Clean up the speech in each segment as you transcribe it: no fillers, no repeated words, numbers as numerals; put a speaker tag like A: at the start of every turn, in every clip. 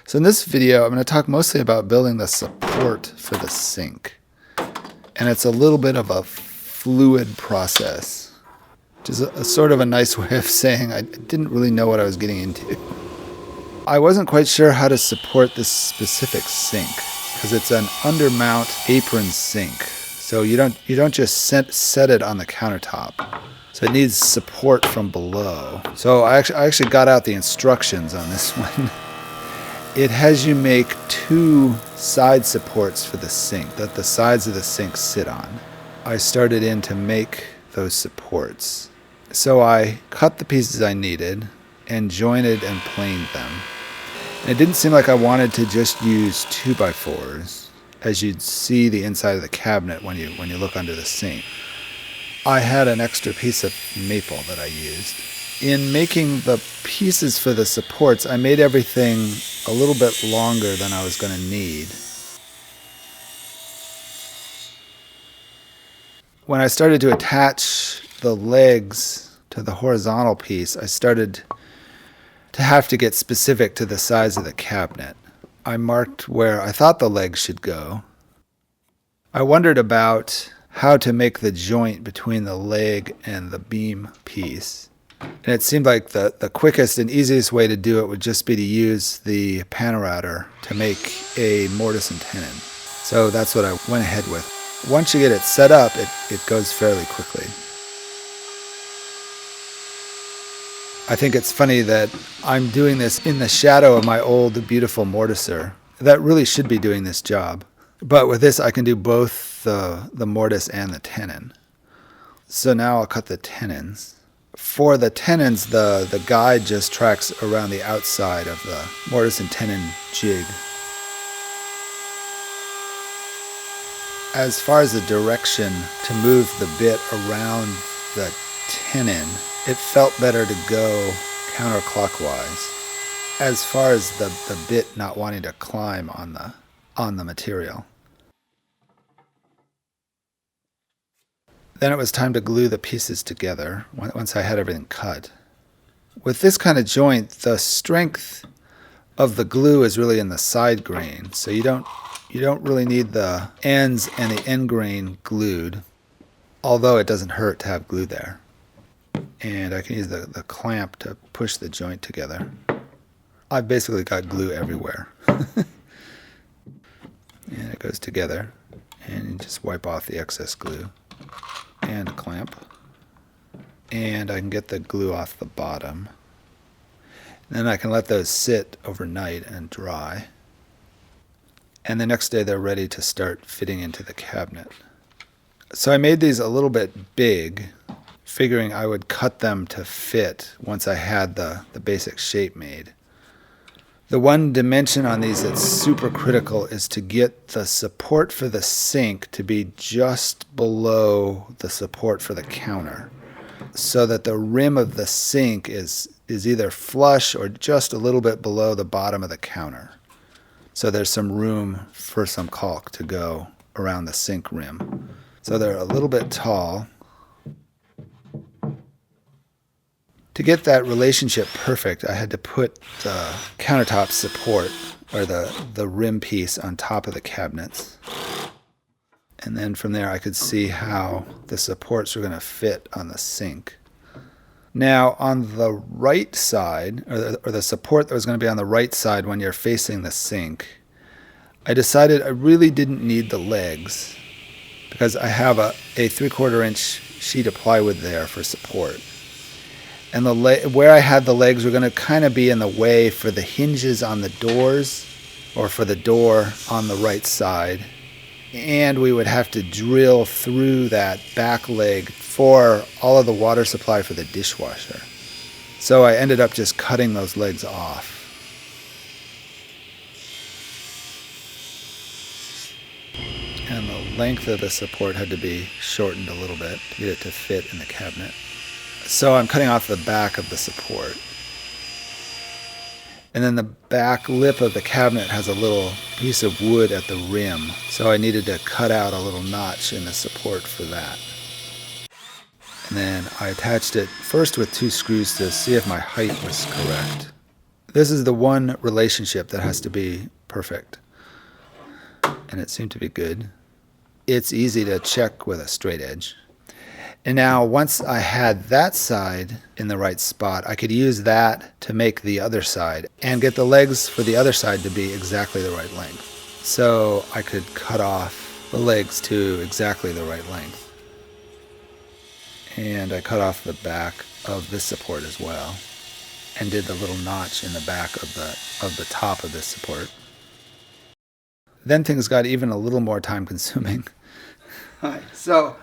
A: So in this video, I'm going to talk mostly about building the support for the sink. And it's a little bit of a fluid process, which is a sort of a nice way of saying I didn't really know what I was getting into. I wasn't quite sure how to support this specific sink because it's an undermount apron sink. So you don't just set it on the countertop. So it needs support from below. So I actually got out the instructions on this one. It has you make 2 side supports for the sink that the sides of the sink sit on. I started in to make those supports. So I cut the pieces I needed and jointed and planed them. And it didn't seem like I wanted to just use 2x4s, as you'd see the inside of the cabinet when you look under the sink. I had an extra piece of maple that I used. In making the pieces for the supports, I made everything a little bit longer than I was going to need. When I started to attach the legs to the horizontal piece, I started to have to get specific to the size of the cabinet. I marked where I thought the legs should go. I wondered about how to make the joint between the leg and the beam piece. And it seemed like the quickest and easiest way to do it would just be to use the panorouter to make a mortise and tenon. So that's what I went ahead with. Once you get it set up, it goes fairly quickly. I think it's funny that I'm doing this in the shadow of my old beautiful mortiser. That really should be doing this job. But with this, I can do both the mortise and the tenon. So now I'll cut the tenons. For the tenons, the guide just tracks around the outside of the mortise and tenon jig. As far as the direction to move the bit around the tenon, it felt better to go counterclockwise. As far as the bit not wanting to climb on the material. Then it was time to glue the pieces together once I had everything cut. With this kind of joint, the strength of the glue is really in the side grain, so you don't really need the ends and the end grain glued, although it doesn't hurt to have glue there. And I can use the clamp to push the joint together. I've basically got glue everywhere. And it goes together, and you just wipe off the excess glue. And a clamp, and I can get the glue off the bottom. Then I can let those sit overnight and dry, and the next day they're ready to start fitting into the cabinet. So I made these a little bit big, figuring I would cut them to fit once I had the basic shape made. The one dimension on these that's super critical is to get the support for the sink to be just below the support for the counter, so that the rim of the sink is either flush or just a little bit below the bottom of the counter. So there's some room for some caulk to go around the sink rim. So they're a little bit tall. To get that relationship perfect, I had to put the countertop support, or the rim piece, on top of the cabinets. And then from there I could see how the supports were going to fit on the sink. Now on the right side, or the support that was going to be on the right side when you're facing the sink, I decided I really didn't need the legs because I have a 3/4 inch sheet of plywood there for support. And where I had the legs were going to kind of be in the way for the hinges on the doors, or for the door on the right side. And we would have to drill through that back leg for all of the water supply for the dishwasher. So I ended up just cutting those legs off. And the length of the support had to be shortened a little bit to get it to fit in the cabinet. So I'm cutting off the back of the support. And then the back lip of the cabinet has a little piece of wood at the rim. So I needed to cut out a little notch in the support for that. And then I attached it first with 2 screws to see if my height was correct. This is the one relationship that has to be perfect. And it seemed to be good. It's easy to check with a straight edge. And now once I had that side in the right spot, I could use that to make the other side and get the legs for the other side to be exactly the right length. So I could cut off the legs to exactly the right length. And I cut off the back of this support as well and did the little notch in the back of the top of this support. Then things got even a little more time consuming. Hi. So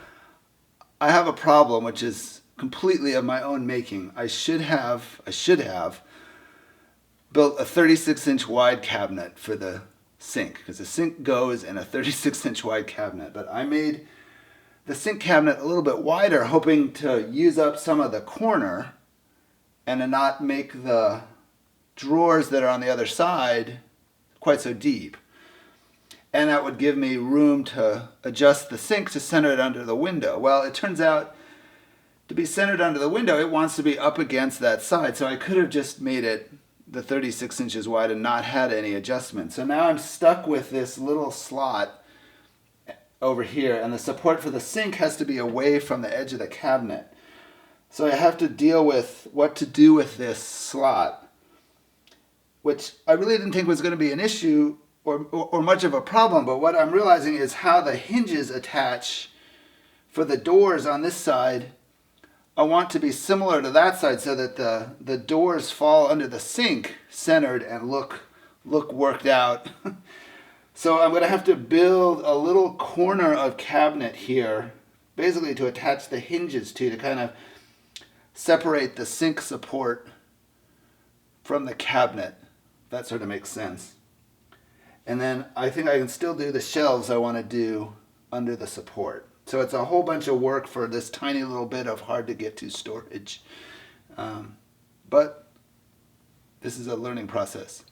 A: I have a problem which is completely of my own making. I should have built a 36-inch wide cabinet for the sink, because the sink goes in a 36-inch wide cabinet. But I made the sink cabinet a little bit wider, hoping to use up some of the corner and to not make the drawers that are on the other side quite so deep. And that would give me room to adjust the sink to center it under the window. Well, it turns out to be centered under the window, it wants to be up against that side. So I could have just made it the 36 inches wide and not had any adjustment. So now I'm stuck with this little slot over here, and the support for the sink has to be away from the edge of the cabinet. So I have to deal with what to do with this slot, which I really didn't think was going to be an issue or much of a problem, but what I'm realizing is how the hinges attach for the doors on this side. I want to be similar to that side so that the doors fall under the sink centered and look worked out. So I'm going to have to build a little corner of cabinet here, basically to attach the hinges to kind of separate the sink support from the cabinet. That sort of makes sense. And then I think I can still do the shelves I want to do under the support. So it's a whole bunch of work for this tiny little bit of hard to get to storage. But this is a learning process.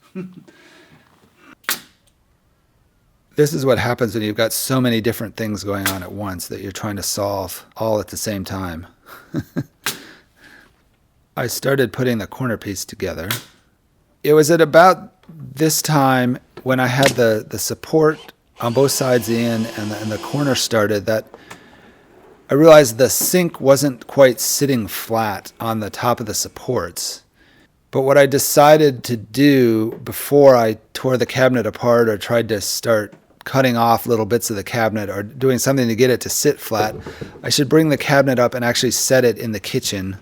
A: This is what happens when you've got so many different things going on at once that you're trying to solve all at the same time. I started putting the corner piece together. It was at about this time when I had the support on both sides in and the corner started that I realized the sink wasn't quite sitting flat on the top of the supports. But what I decided to do before I tore the cabinet apart or tried to start cutting off little bits of the cabinet or doing something to get it to sit flat, I should bring the cabinet up and actually set it in the kitchen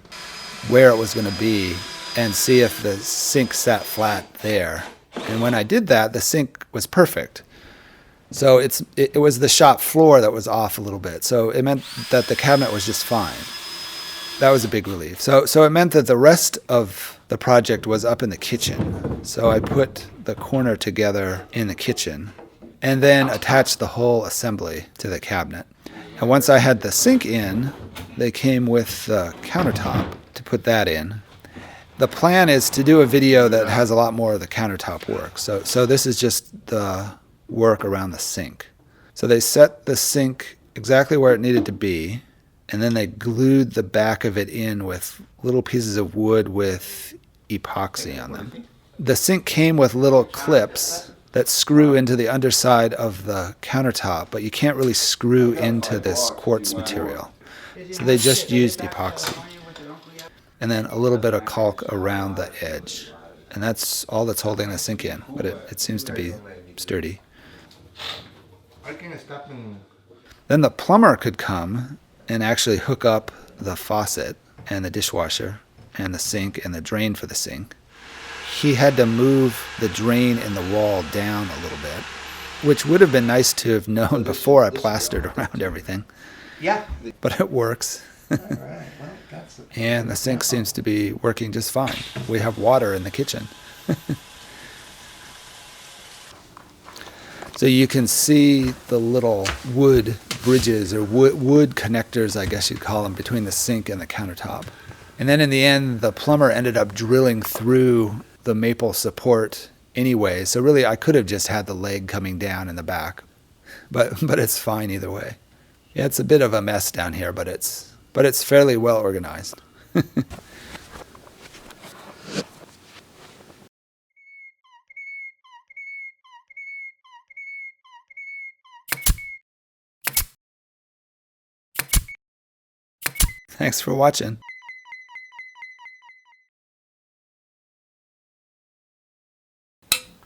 A: where it was going to be and see if the sink sat flat there. And when I did that, the sink was perfect. So it was the shop floor that was off a little bit. So it meant that the cabinet was just fine. That was a big relief. So it meant that the rest of the project was up in the kitchen. So I put the corner together in the kitchen and then attached the whole assembly to the cabinet. And once I had the sink in, they came with the countertop to put that in. The plan is to do a video that has a lot more of the countertop work. So this is just the work around the sink. So they set the sink exactly where it needed to be, and then they glued the back of it in with little pieces of wood with epoxy on them. The sink came with little clips that screw into the underside of the countertop, but you can't really screw into this quartz material. So they just used epoxy. And then a little bit of caulk around the edge. And that's all that's holding the sink in, but it seems to be sturdy. Then the plumber could come and actually hook up the faucet and the dishwasher and the sink and the drain for the sink. He had to move the drain in the wall down a little bit, which would have been nice to have known before I plastered around everything. Yeah. But it works. All right. Well, and the sink seems to be working just fine. We have water in the kitchen. So you can see the little wood bridges or wood connectors, I guess you'd call them, between the sink and the countertop. And then in the end, the plumber ended up drilling through the maple support anyway. So really, I could have just had the leg coming down in the back. But it's fine either way. Yeah, it's a bit of a mess down here, but it's fairly well organized. Thanks for watching.